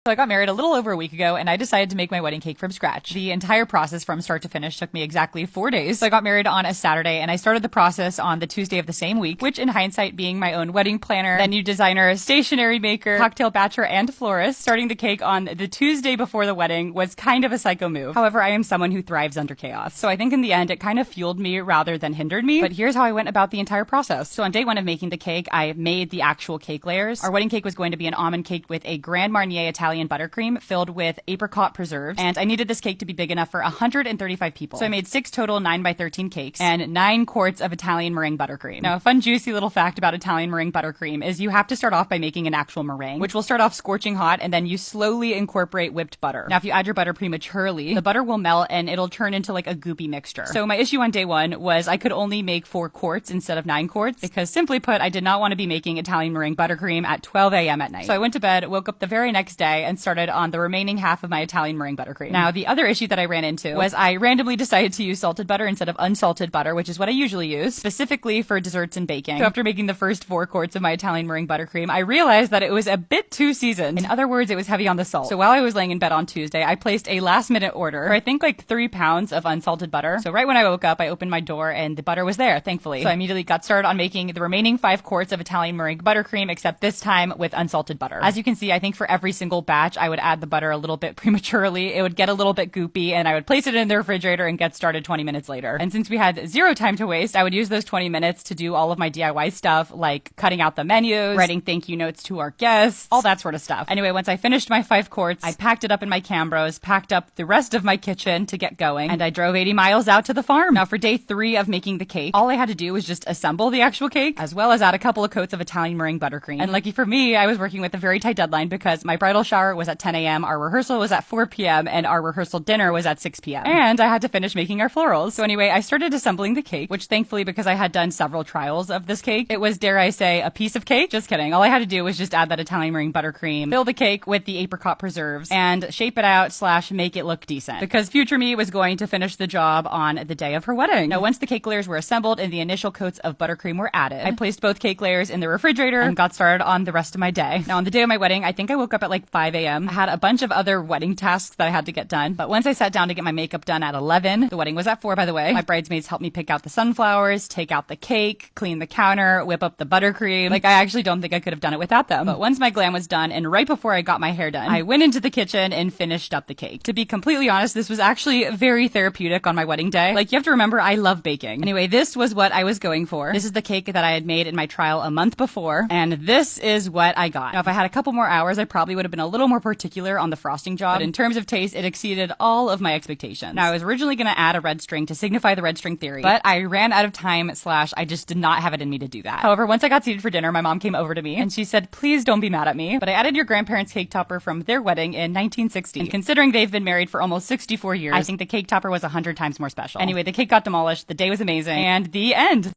So I got married a little over a week ago, and I decided to make my wedding cake from scratch. The entire process from start to finish took me exactly 4 days. So I got married on a Saturday, and I started the process on the Tuesday of the same week, which in hindsight, being my own wedding planner, venue designer, stationery maker, cocktail batcher, and florist, starting the cake on the Tuesday before the wedding was kind of a psycho move. However, I am someone who thrives under chaos. So I think in the end, it kind of fueled me rather than hindered me. But here's how I went about the entire process. So on day one of making the cake, I made the actual cake layers. Our wedding cake was going to be an almond cake with a Grand Marnier Italian buttercream filled with apricot preserves, and I needed this cake to be big enough for 135 people. So I made 6 total 9x13 cakes and 9 quarts of Italian meringue buttercream. Now, a fun juicy little fact about Italian meringue buttercream is you have to start off by making an actual meringue, which will start off scorching hot, and then you slowly incorporate whipped butter. Now, if you add your butter prematurely, the butter will melt and it'll turn into like a goopy mixture. So my issue on day one was I could only make 4 quarts instead of 9 quarts because, simply put, I did not want to be making Italian meringue buttercream at 12 a.m. at night. So I went to bed, woke up the very next day, and started on the remaining half of my Italian meringue buttercream. Now, the other issue that I ran into was I randomly decided to use salted butter instead of unsalted butter, which is what I usually use, specifically for desserts and baking. So after making the first 4 quarts of my Italian meringue buttercream, I realized that it was a bit too seasoned. In other words, it was heavy on the salt. So while I was laying in bed on Tuesday, I placed a last-minute order for I think like 3 pounds of unsalted butter. So right when I woke up, I opened my door and the butter was there, thankfully. So I immediately got started on making the remaining 5 quarts of Italian meringue buttercream, except this time with unsalted butter. As you can see, I think for every single batch, I would add the butter a little bit prematurely. It would get a little bit goopy, and I would place it in the refrigerator and get started 20 minutes later. And since we had 0 time to waste, I would use those 20 minutes to do all of my DIY stuff, like cutting out the menus, writing thank you notes to our guests, all that sort of stuff. Anyway, once I finished my 5 quarts, I packed it up in my Cambros, packed up the rest of my kitchen to get going, and I drove 80 miles out to the farm. Now, for day 3 of making the cake, all I had to do was just assemble the actual cake, as well as add a couple of coats of Italian meringue buttercream. And lucky for me, I was working with a very tight deadline because my bridal shower was at 10 a.m., our rehearsal was at 4 p.m., and our rehearsal dinner was at 6 p.m. And I had to finish making our florals. So anyway, I started assembling the cake, which thankfully, because I had done several trials of this cake, it was, dare I say, a piece of cake. Just kidding. All I had to do was just add that Italian meringue buttercream, fill the cake with the apricot preserves, and shape it out / make it look decent. Because future me was going to finish the job on the day of her wedding. Now, once the cake layers were assembled and the initial coats of buttercream were added, I placed both cake layers in the refrigerator and got started on the rest of my day. Now, on the day of my wedding, I think I woke up at like 5 a.m. I had a bunch of other wedding tasks that I had to get done, but once I sat down to get my makeup done at 11, the wedding was at 4, by the way, my bridesmaids helped me pick out the sunflowers, take out the cake, clean the counter, whip up the buttercream. Like, I actually don't think I could have done it without them. But once my glam was done, and right before I got my hair done, I went into the kitchen and finished up the cake. To be completely honest, this was actually very therapeutic on my wedding day. Like, you have to remember, I love baking. Anyway, this was what I was going for. This is the cake that I had made in my trial a month before, and this is what I got. Now, if I had a couple more hours, I probably would have been a little more particular on the frosting job, but in terms of taste, it exceeded all of my expectations. Now, I was originally going to add a red string to signify the red string theory, but I ran out of time / I just did not have it in me to do that. However, once I got seated for dinner, my mom came over to me and she said, please don't be mad at me, but I added your grandparents' cake topper from their wedding in 1960. And considering they've been married for almost 64 years, I think the cake topper was 100 times more special. Anyway, the cake got demolished, the day was amazing, and the end.